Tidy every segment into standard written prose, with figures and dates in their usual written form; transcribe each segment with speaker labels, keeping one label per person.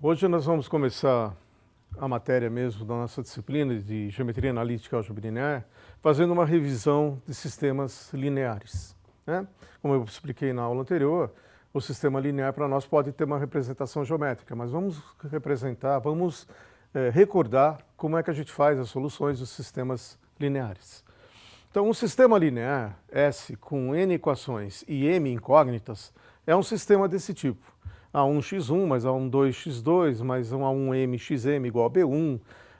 Speaker 1: Hoje nós vamos começar a matéria mesmo da nossa disciplina de Geometria Analítica e Álgebra Linear, fazendo uma revisão de sistemas lineares, né? Como eu expliquei na aula anterior, o sistema linear para nós pode ter uma representação geométrica, mas vamos recordar como é que a gente faz as soluções dos sistemas lineares. Então, um sistema linear, S, com N equações e M incógnitas, é um sistema desse tipo. A1x1 mais A12x2 mais A1mxm igual a B1,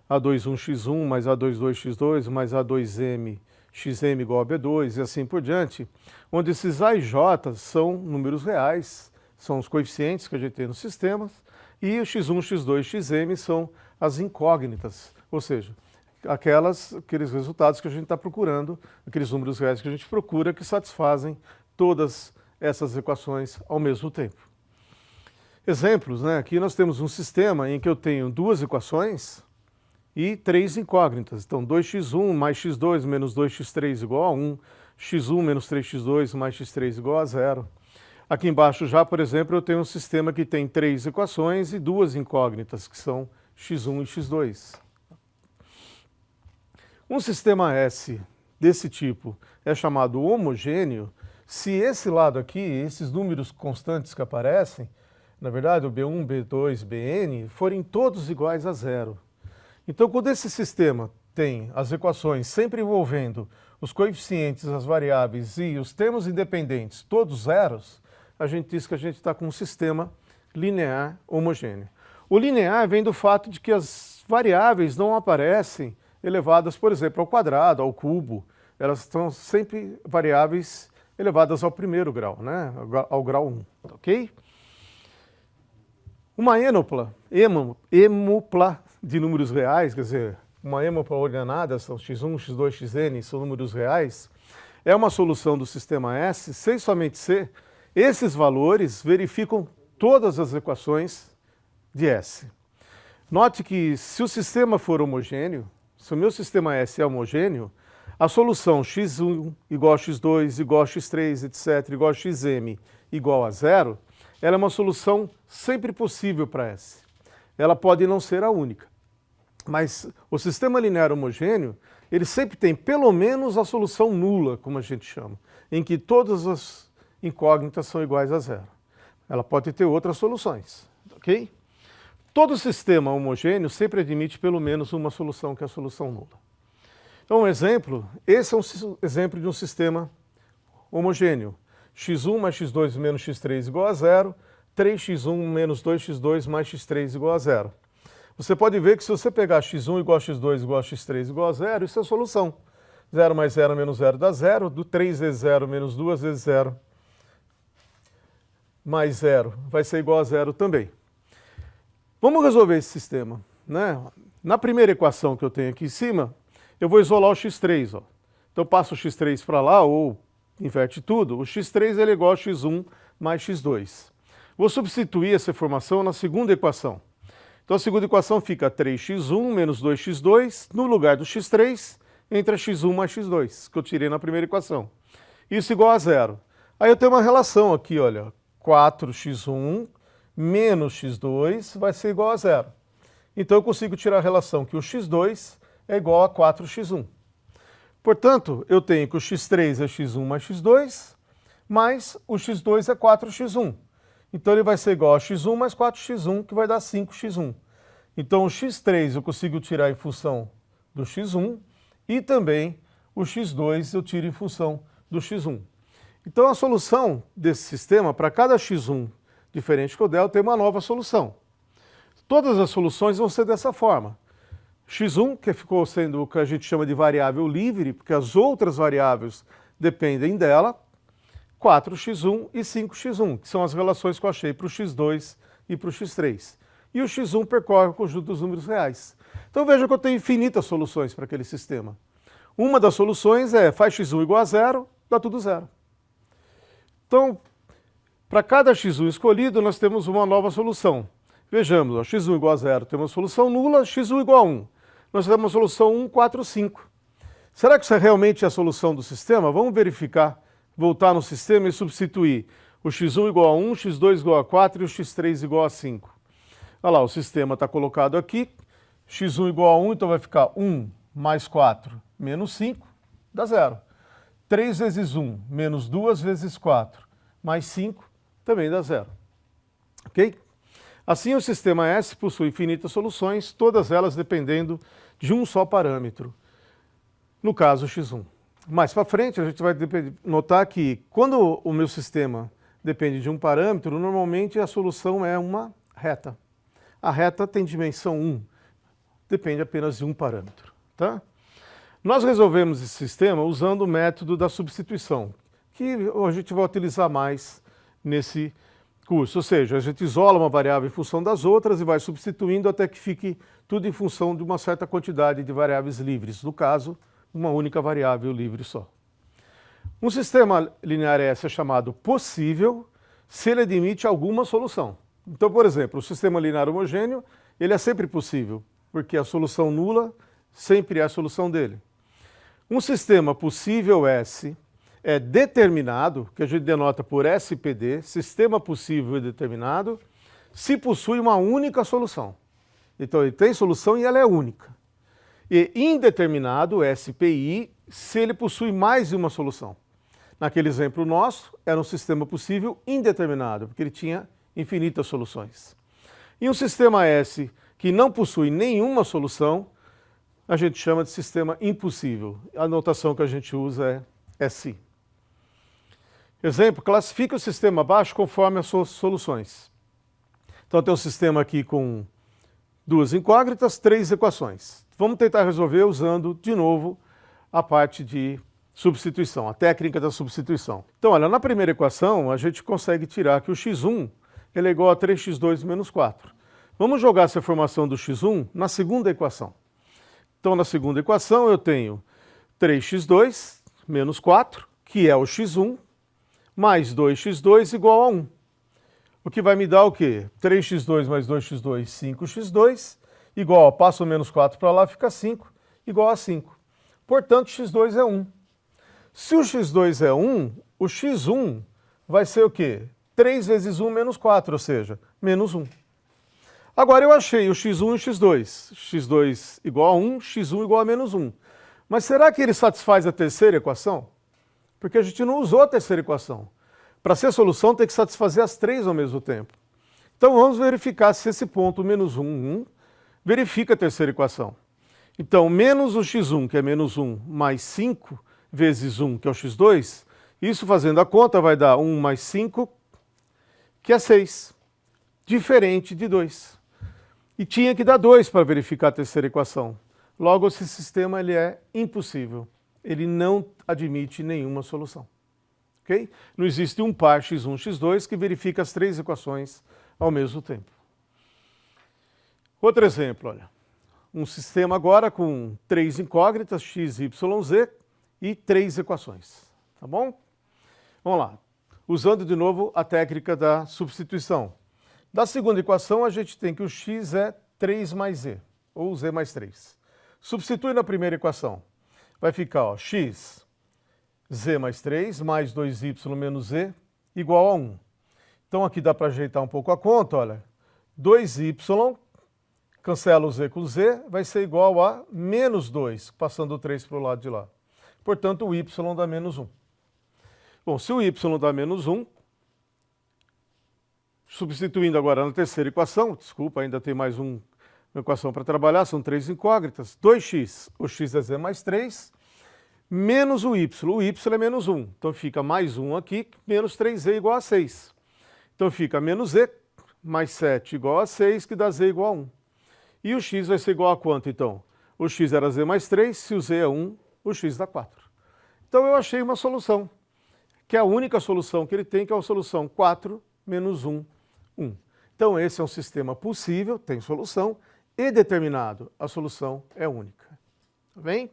Speaker 1: A21x1 mais A22x2 mais A2mxm igual a B2 e assim por diante, onde esses A e J são números reais, são os coeficientes que a gente tem nos sistemas, e o x1, x2, xm são as incógnitas, ou seja, aqueles resultados que a gente está procurando, aqueles números reais que a gente procura que satisfazem todas essas equações ao mesmo tempo. Exemplos, né? Aqui nós temos um sistema em que eu tenho duas equações e três incógnitas. Então, 2x1 mais x2 menos 2x3 igual a 1, x1 menos 3x2 mais x3 igual a 0. Aqui embaixo já, por exemplo, eu tenho um sistema que tem três equações e duas incógnitas, que são x1 e x2. Um sistema S desse tipo é chamado homogêneo se esse lado aqui, esses números constantes que aparecem, na verdade, o B1, B2, Bn, forem todos iguais a zero. Então, quando esse sistema tem as equações sempre envolvendo os coeficientes, as variáveis e os termos independentes, todos zeros, a gente diz que a gente está com um sistema linear homogêneo. O linear vem do fato de que as variáveis não aparecem elevadas, por exemplo, ao quadrado, ao cubo. Elas estão sempre variáveis elevadas ao primeiro grau, né? Ao grau 1, ok? Uma êmopla de números reais, quer dizer, uma êmopla ordenada, são x1, x2, xn, são números reais, é uma solução do sistema S, sem somente ser, esses valores verificam todas as equações de S. Note que se o sistema for homogêneo, se o meu sistema S é homogêneo, a solução x1 igual a x2, igual a x3, etc., igual a xm, igual a zero, ela é uma solução sempre possível para S. Ela pode não ser a única, mas o sistema linear homogêneo, ele sempre tem pelo menos a solução nula, como a gente chama, em que todas as incógnitas são iguais a zero. Ela pode ter outras soluções, ok? Todo sistema homogêneo sempre admite pelo menos uma solução, que é a solução nula. Então, um exemplo, esse é um exemplo de um sistema homogêneo. x1 mais x2 menos x3 igual a zero, 3x1 menos 2x2 mais x3 igual a zero. Você pode ver que se você pegar x1 igual a x2 igual a x3 igual a zero, isso é a solução. 0 mais 0 menos 0 dá 0, do 3 vezes 0 menos 2 vezes 0 mais 0 vai ser igual a 0 também. Vamos resolver esse sistema, né? Na primeira equação que eu tenho aqui em cima, eu vou isolar o x3. Ó. Então eu passo o x3 para lá, ou inverte tudo. O x3 ele é igual a x1 mais x2. Vou substituir essa informação na segunda equação. Então a segunda equação fica 3x1 menos 2x2 no lugar do x3 entre a x1 mais x2, que eu tirei na primeira equação. Isso igual a zero. Aí eu tenho uma relação aqui, olha, 4x1 menos x2 vai ser igual a zero. Então eu consigo tirar a relação que o x2 é igual a 4x1. Portanto, eu tenho que o x3 é x1 mais x2, mais o x2 é 4x1. Então ele vai ser igual a x1 mais 4x1, que vai dar 5x1. Então o x3 eu consigo tirar em função do x1 e também o x2 eu tiro em função do x1. Então a solução desse sistema, para cada x1 diferente que eu der, eu tenho uma nova solução. Todas as soluções vão ser dessa forma. x1, que ficou sendo o que a gente chama de variável livre, porque as outras variáveis dependem dela, 4x1 e 5x1, que são as relações que eu achei para o x2 e para o x3. E o x1 percorre o conjunto dos números reais. Então veja que eu tenho infinitas soluções para aquele sistema. Uma das soluções é faz x1 igual a zero, dá tudo zero. Então, para cada x1 escolhido, nós temos uma nova solução. Vejamos, ó, x1 igual a zero tem uma solução nula, x1 igual a 1. Nós temos uma solução 1, 4, 5. Será que isso é realmente a solução do sistema? Vamos verificar, voltar no sistema e substituir o x1 igual a 1, x2 igual a 4 e o x3 igual a 5. Olha lá, o sistema está colocado aqui, x1 igual a 1, então vai ficar 1 mais 4 menos 5, dá 0. 3 vezes 1 menos 2 vezes 4 mais 5 também dá 0. Ok? Assim, o sistema S possui infinitas soluções, todas elas dependendo de um só parâmetro, no caso x1. Mais para frente, a gente vai notar que quando o meu sistema depende de um parâmetro, normalmente a solução é uma reta. A reta tem dimensão 1, depende apenas de um parâmetro. Tá? Nós resolvemos esse sistema usando o método da substituição, que a gente vai utilizar mais nesse curso. Ou seja, a gente isola uma variável em função das outras e vai substituindo até que fique tudo em função de uma certa quantidade de variáveis livres. No caso, uma única variável livre só. Um sistema linear S é chamado possível se ele admite alguma solução. Então, por exemplo, o sistema linear homogêneo, ele é sempre possível, porque a solução nula sempre é a solução dele. Um sistema possível S é determinado, que a gente denota por SPD, sistema possível e determinado, se possui uma única solução. Então, ele tem solução e ela é única. E indeterminado, SPI, se ele possui mais de uma solução. Naquele exemplo nosso, era um sistema possível indeterminado, porque ele tinha infinitas soluções. E um sistema S que não possui nenhuma solução, a gente chama de sistema impossível. A notação que a gente usa é SI. Exemplo, classifica o sistema abaixo conforme as suas soluções. Então tem um sistema aqui com 2 incógnitas, 3 equações. Vamos tentar resolver usando, de novo, a parte de substituição, a técnica da substituição. Então, olha, na primeira equação, a gente consegue tirar que o x1 ele é igual a 3x2 menos 4. Vamos jogar essa informação do x1 na segunda equação. Então, na segunda equação, eu tenho 3x2 menos 4, que é o x1, mais 2x2 igual a 1. O que vai me dar o quê? 3x2 mais 2x2, 5x2, igual a, passo o menos 4 para lá, fica 5, igual a 5. Portanto, x2 é 1. Se o x2 é 1, o x1 vai ser o quê? 3 vezes 1 menos 4, ou seja, menos 1. Agora eu achei o x1 e o x2. x2 igual a 1, x1 igual a menos 1. Mas será que ele satisfaz a terceira equação? Porque a gente não usou a terceira equação. Para ser solução tem que satisfazer as três ao mesmo tempo. Então vamos verificar se esse ponto menos 1, 1, verifica a terceira equação. Então menos o x1, que é menos 1, mais 5, vezes 1, que é o x2, isso fazendo a conta vai dar 1 mais 5, que é 6, diferente de 2. E tinha que dar 2 para verificar a terceira equação. Logo, esse sistema ele é impossível. Ele não admite nenhuma solução. Okay? Não existe um par x1, x2 que verifica as três equações ao mesmo tempo. Outro exemplo, olha. Um sistema agora com 3 incógnitas, x, y, z, e 3 equações. Tá bom? Vamos lá. Usando de novo a técnica da substituição. Da segunda equação, a gente tem que o x é 3 mais z, ou z mais 3. Substitui na primeira equação. Vai ficar ó, x, z mais 3, mais 2y menos z, igual a 1. Então aqui dá para ajeitar um pouco a conta, olha. 2y, cancela o z com z, vai ser igual a menos 2, passando o 3 para o lado de lá. Portanto, o y dá menos 1. Bom, se o y dá menos 1, substituindo agora na terceira equação, desculpa, ainda tem mais uma equação para trabalhar, são 3 incógnitas, 2x, o x é z mais 3, menos o y é menos 1, então fica mais 1 aqui, menos 3z igual a 6. Então fica menos z mais 7 igual a 6, que dá z igual a 1. E o x vai ser igual a quanto, então? O x era z mais 3, se o z é 1, o x dá 4. Então eu achei uma solução, que é a única solução que ele tem, que é a solução 4 menos 1, 1. Então esse é um sistema possível, tem solução, e determinado, a solução é única. Tá bem?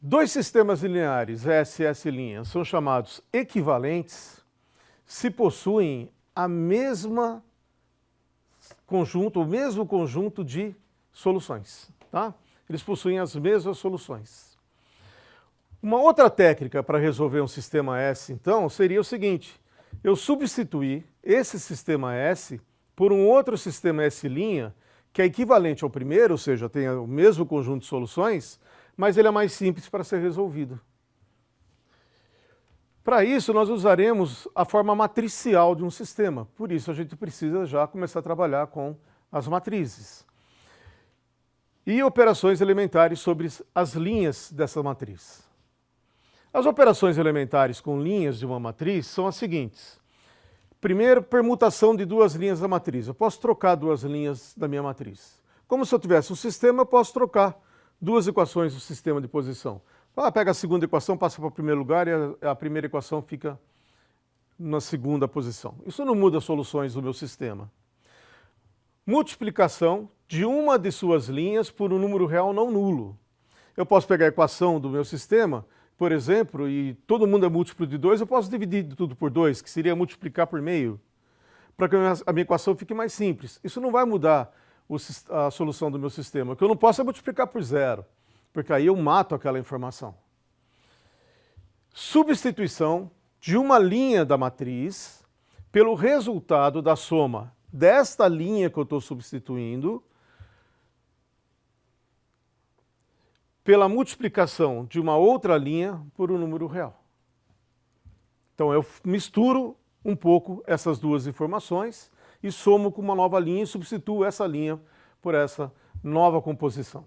Speaker 1: Dois sistemas lineares, S e S', são chamados equivalentes se possuem a mesma conjunto, o mesmo conjunto de soluções. Tá? Eles possuem as mesmas soluções. Uma outra técnica para resolver um sistema S, então, seria o seguinte: eu substituir esse sistema S por um outro sistema S', que é equivalente ao primeiro, ou seja, tem o mesmo conjunto de soluções, mas ele é mais simples para ser resolvido. Para isso, nós usaremos a forma matricial de um sistema. Por isso, a gente precisa já começar a trabalhar com as matrizes. E operações elementares sobre as linhas dessa matriz. As operações elementares com linhas de uma matriz são as seguintes. Primeiro, permutação de duas linhas da matriz. Eu posso trocar duas linhas da minha matriz. Como se eu tivesse um sistema, eu posso trocar duas equações do sistema de posição. Pega a segunda equação, passa para o primeiro lugar e a primeira equação fica na segunda posição. Isso não muda as soluções do meu sistema. Multiplicação de uma de suas linhas por um número real não nulo. Eu posso pegar a equação do meu sistema, por exemplo, e todo mundo é múltiplo de 2, eu posso dividir tudo por 2, que seria multiplicar por meio, para que a minha equação fique mais simples. Isso não vai mudar a solução do meu sistema. O que eu não posso é multiplicar por 0, porque aí eu mato aquela informação. Substituição de uma linha da matriz pelo resultado da soma desta linha que eu estou substituindo pela multiplicação de uma outra linha por um número real. Então eu misturo um pouco essas duas informações e somo com uma nova linha e substituo essa linha por essa nova composição.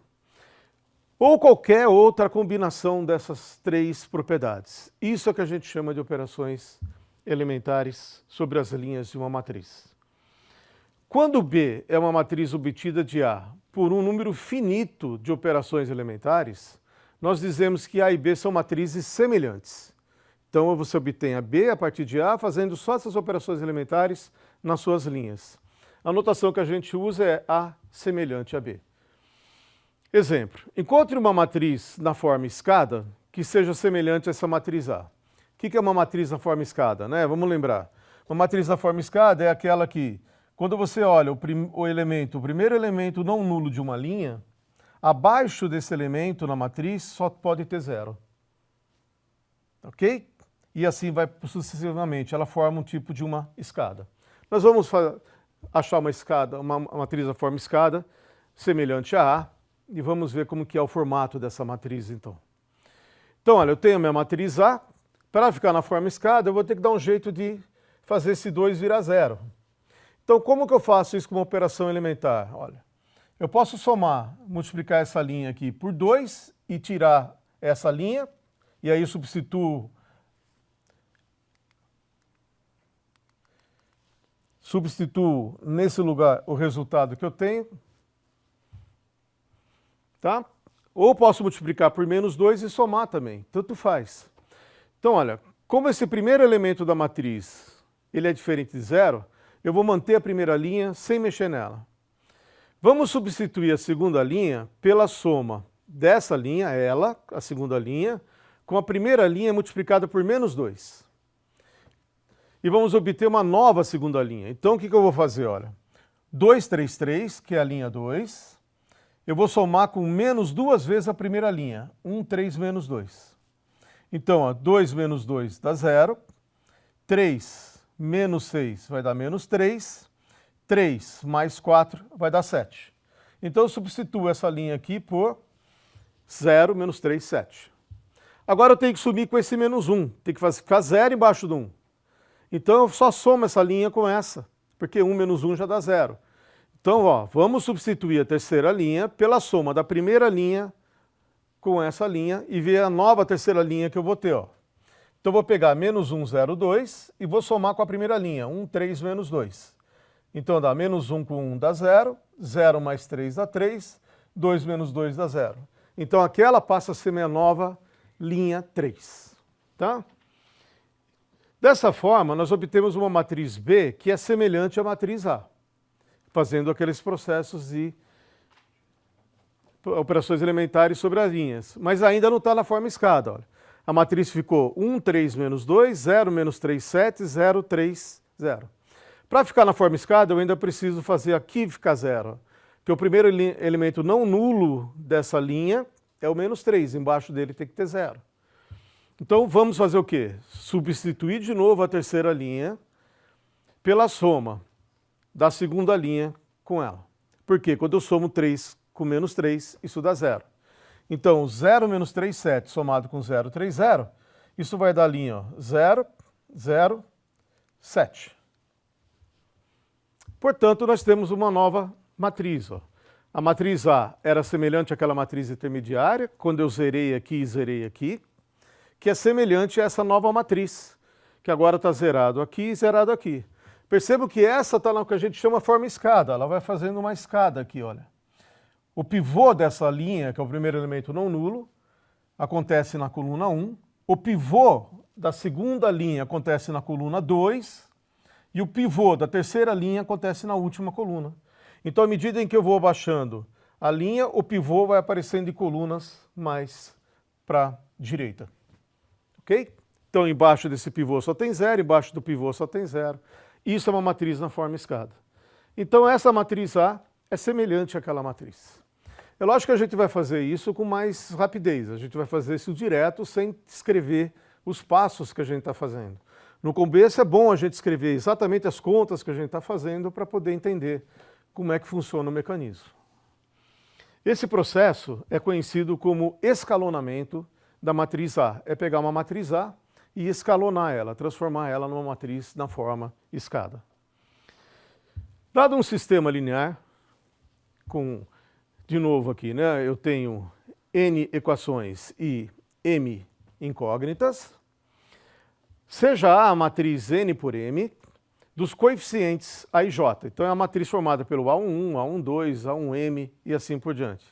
Speaker 1: Ou qualquer outra combinação dessas três propriedades. Isso é que a gente chama de operações elementares sobre as linhas de uma matriz. Quando B é uma matriz obtida de A por um número finito de operações elementares, nós dizemos que A e B são matrizes semelhantes. Então você obtém a B a partir de A fazendo só essas operações elementares nas suas linhas. A notação que a gente usa é A semelhante a B. Exemplo, encontre uma matriz na forma escada que seja semelhante a essa matriz A. O que é uma matriz na forma escada, né? Vamos lembrar. Uma matriz na forma escada é aquela que, quando você olha o primeiro elemento não nulo de uma linha, abaixo desse elemento na matriz só pode ter 0. Ok? E assim vai sucessivamente, ela forma um tipo de uma escada. Nós vamos achar uma escada, uma matriz na forma escada, semelhante a A, e vamos ver como que é o formato dessa matriz então. Então, olha, eu tenho a minha matriz A, para ficar na forma escada eu vou ter que dar um jeito de fazer esse 2 virar 0. Então, como que eu faço isso com uma operação elementar? Olha, eu posso somar, multiplicar essa linha aqui por 2 e tirar essa linha, e aí eu substituo nesse lugar o resultado que eu tenho. Tá? Ou posso multiplicar por menos 2 e somar também, tanto faz. Então, olha, como esse primeiro elemento da matriz ele é diferente de 0, eu vou manter a primeira linha sem mexer nela. Vamos substituir a segunda linha pela soma dessa linha, a segunda linha, com a primeira linha multiplicada por menos 2. E vamos obter uma nova segunda linha. Então, o que eu vou fazer? Olha, 2, 3, 3, que é a linha 2. Eu vou somar com menos 2 vezes a primeira linha. 1, 3, menos 2. Então, ó, 2 menos 2 dá 0. 3 menos 6 vai dar menos 3. 3 mais 4 vai dar 7. Então, eu substituo essa linha aqui por 0 menos 3, 7. Agora eu tenho que sumir com esse menos 1. Tem que ficar 0 embaixo do 1. Então, eu só somo essa linha com essa, porque 1 menos 1 já dá 0. Então, ó, vamos substituir a terceira linha pela soma da primeira linha com essa linha e ver a nova terceira linha que eu vou ter. Ó. Então, eu vou pegar menos 1, 0, 2 e vou somar com a primeira linha, 1, 3, menos 2. Então, dá menos 1 com 1 dá 0, 0 mais 3 dá 3, 2 menos 2 dá 0. Então, aquela passa a ser minha nova linha 3. Tá? Dessa forma, nós obtemos uma matriz B que é semelhante à matriz A, fazendo aqueles processos de operações elementares sobre as linhas. Mas ainda não está na forma escada. Olha. A matriz ficou 1, 3, menos 2, 0, menos 3, 7, 0, 3, 0. Para ficar na forma escada, eu ainda preciso fazer aqui ficar 0. Porque o primeiro elemento não nulo dessa linha é o menos 3. Embaixo dele tem que ter 0. Então, vamos fazer o quê? Substituir de novo a terceira linha pela soma da segunda linha com ela. Porque quando eu somo 3 com menos 3, isso dá 0. Então, 0 menos 3, 7, somado com 0, 3, 0, isso vai dar a linha, ó, 0, 0, 7. Portanto, nós temos uma nova matriz. Ó. A matriz A era semelhante àquela matriz intermediária, quando eu zerei aqui, que é semelhante a essa nova matriz, que agora está zerado aqui e zerado aqui. Percebo que essa está no que a gente chama forma escada, ela vai fazendo uma escada aqui, olha. O pivô dessa linha, que é o primeiro elemento não nulo, acontece na coluna 1, o pivô da segunda linha acontece na coluna 2, e o pivô da terceira linha acontece na última coluna. Então, à medida em que eu vou abaixando a linha, o pivô vai aparecendo em colunas mais para a direita. Ok? Então, embaixo desse pivô só tem 0, embaixo do pivô só tem 0. Isso é uma matriz na forma escada. Então, essa matriz A é semelhante àquela matriz. É lógico que a gente vai fazer isso com mais rapidez. A gente vai fazer isso direto, sem escrever os passos que a gente está fazendo. No começo é bom a gente escrever exatamente as contas que a gente está fazendo para poder entender como é que funciona o mecanismo. Esse processo é conhecido como escalonamento da matriz A. É pegar uma matriz A e escalonar ela, transformar ela numa matriz na forma escada. Dado um sistema linear, com, de novo aqui, né, eu tenho N equações e M incógnitas, seja A a matriz N por M, dos coeficientes A e J. Então é a matriz formada pelo A11, A12, A1M e assim por diante.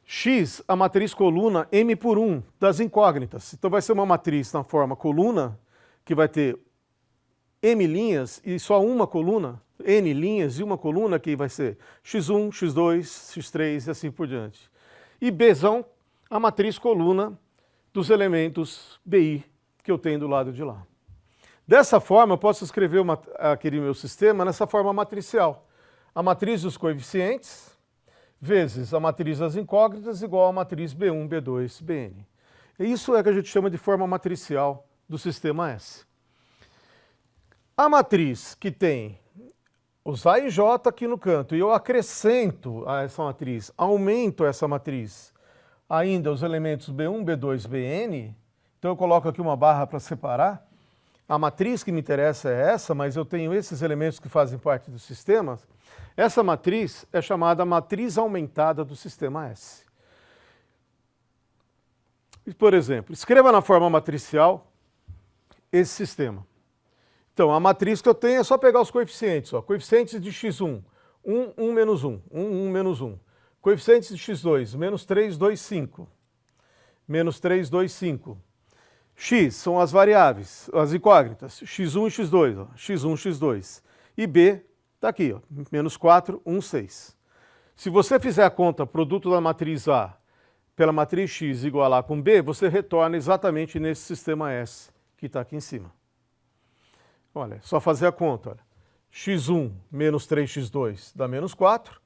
Speaker 1: X, a matriz coluna M por 1 das incógnitas. Então vai ser uma matriz na forma coluna, que vai ter M linhas e só uma coluna, N linhas e uma coluna, que vai ser X1, X2, X3 e assim por diante. E Bzão, a matriz coluna dos elementos BI que eu tenho do lado de lá. Dessa forma, eu posso escrever aquele meu sistema nessa forma matricial. A matriz dos coeficientes vezes a matriz das incógnitas igual a matriz B1, B2, Bn. E isso é que a gente chama de forma matricial do sistema S. A matriz que tem os A e J aqui no canto, e eu acrescento a essa matriz, aumento essa matriz, ainda os elementos B1, B2, Bn, então eu coloco aqui uma barra para separar. A matriz que me interessa é essa, mas eu tenho esses elementos que fazem parte do sistema. Essa matriz é chamada matriz aumentada do sistema S. Por exemplo, escreva na forma matricial esse sistema. Então, a matriz que eu tenho é só pegar os coeficientes. Ó. Coeficientes de x1, 1, 1, menos 1, 1, 1, menos 1. Coeficientes de x2, menos 3, 2, 5. Menos 3, 2, 5. X são as variáveis, as incógnitas, x1 e x2, ó, x1, x2. E B está aqui, ó, menos 4, 1, 6. Se você fizer a conta produto da matriz A pela matriz X igual a com B, você retorna exatamente nesse sistema S que está aqui em cima. Olha, só fazer a conta. Olha. x1 menos 3x2 dá menos 4,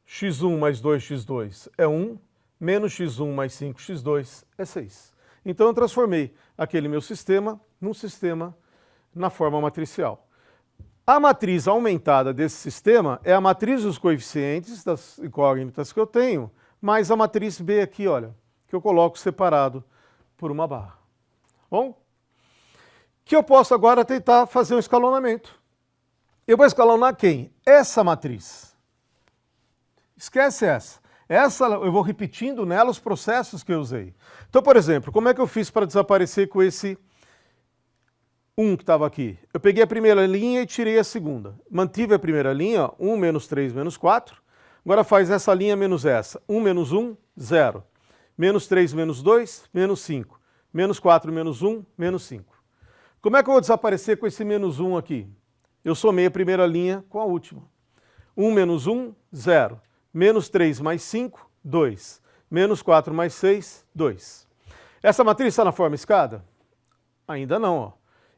Speaker 1: x1 mais 2x2 é 1, menos x1 mais 5x2 é 6. Então eu transformei aquele meu sistema num sistema na forma matricial. A matriz aumentada desse sistema é a matriz dos coeficientes das incógnitas que eu tenho, mais a matriz B aqui, olha, que eu coloco separado por uma barra. Bom? Que eu posso agora tentar fazer um escalonamento. Eu vou escalonar quem? Essa matriz. Esquece essa. Essa eu vou repetindo nela os processos que eu usei. Então, por exemplo, como é que eu fiz para desaparecer com esse 1 que estava aqui? Eu peguei a primeira linha e tirei a segunda. Mantive a primeira linha, ó, 1 menos 3 menos 4. Agora faz essa linha menos essa. 1 menos 1, 0. Menos 3 menos 2, menos 5. Menos 4 menos 1, menos 5. Como é que eu vou desaparecer com esse menos 1 aqui? Eu somei a primeira linha com a última. 1 menos 1, 0. Menos 3 mais 5, 2. Menos 4 mais 6, 2. Essa matriz está na forma escada? Ainda não. Ó.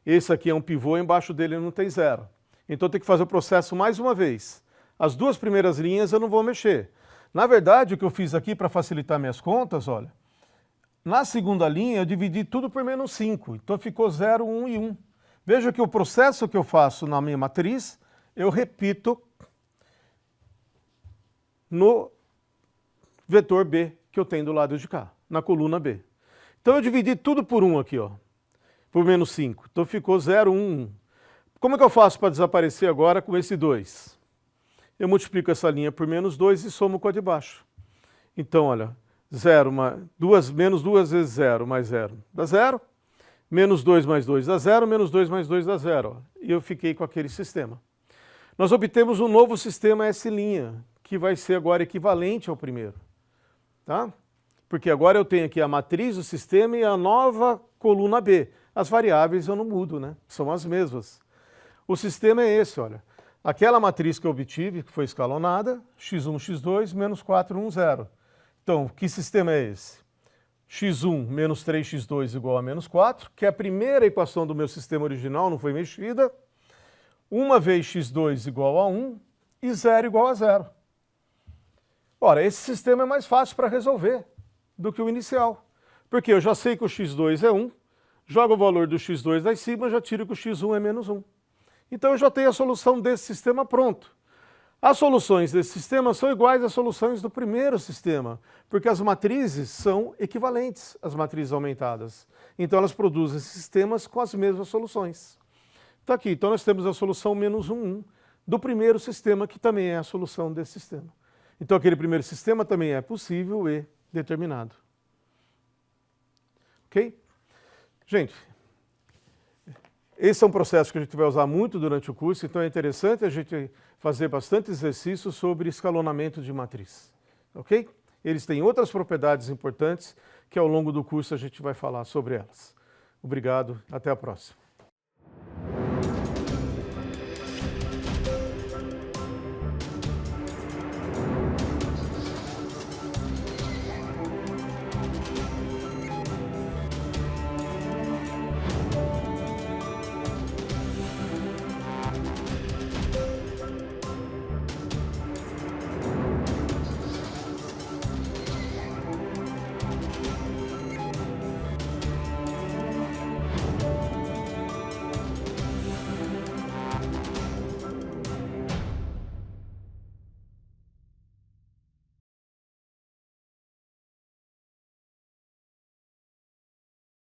Speaker 1: Esse aqui é um pivô, embaixo dele não tem 0. Então tem que fazer o processo mais uma vez. As duas primeiras linhas eu não vou mexer. Na verdade, o que eu fiz aqui para facilitar minhas contas, olha, na segunda linha eu dividi tudo por menos 5. Então ficou 0, 1 e 1. Veja que o processo que eu faço na minha matriz, eu repito no vetor B que eu tenho do lado de cá, na coluna B. Então eu dividi tudo por 1 aqui, ó, por menos 5. Então ficou 0, 1, 1. Como é que eu faço para desaparecer agora com esse 2? Eu multiplico essa linha por menos 2 e somo com a de baixo. Então, olha, menos 2 vezes 0 mais 0 dá 0. Menos 2 mais 2 dá 0, menos 2 mais 2 dá 0. E eu fiquei com aquele sistema. Nós obtemos um novo sistema S', que vai ser agora equivalente ao primeiro. Tá? Porque agora eu tenho aqui a matriz do sistema e a nova coluna B. As variáveis eu não mudo, né? São as mesmas. O sistema é esse, olha. Aquela matriz que eu obtive, que foi escalonada, x1, x2, menos 4, 1, 0. Então, que sistema é esse? x1 menos 3x2 igual a menos 4, que é a primeira equação do meu sistema original, não foi mexida. 1 vezes x2 igual a 1 e 0 igual a 0. Ora, esse sistema é mais fácil para resolver do que o inicial. Porque eu já sei que o x2 é 1, jogo o valor do x2 lá em cima, já tiro que o x1 é menos 1. Então eu já tenho a solução desse sistema pronto. As soluções desse sistema são iguais às soluções do primeiro sistema, porque as matrizes são equivalentes, as matrizes aumentadas. Então elas produzem sistemas com as mesmas soluções. Está aqui, então nós temos a solução menos 1, 1 do primeiro sistema, que também é a solução desse sistema. Então aquele primeiro sistema também é possível e determinado. Ok? Gente, esse é um processo que a gente vai usar muito durante o curso, então é interessante a gente fazer bastante exercício sobre escalonamento de matriz. Ok? Eles têm outras propriedades importantes que ao longo do curso a gente vai falar sobre elas. Obrigado, até a próxima.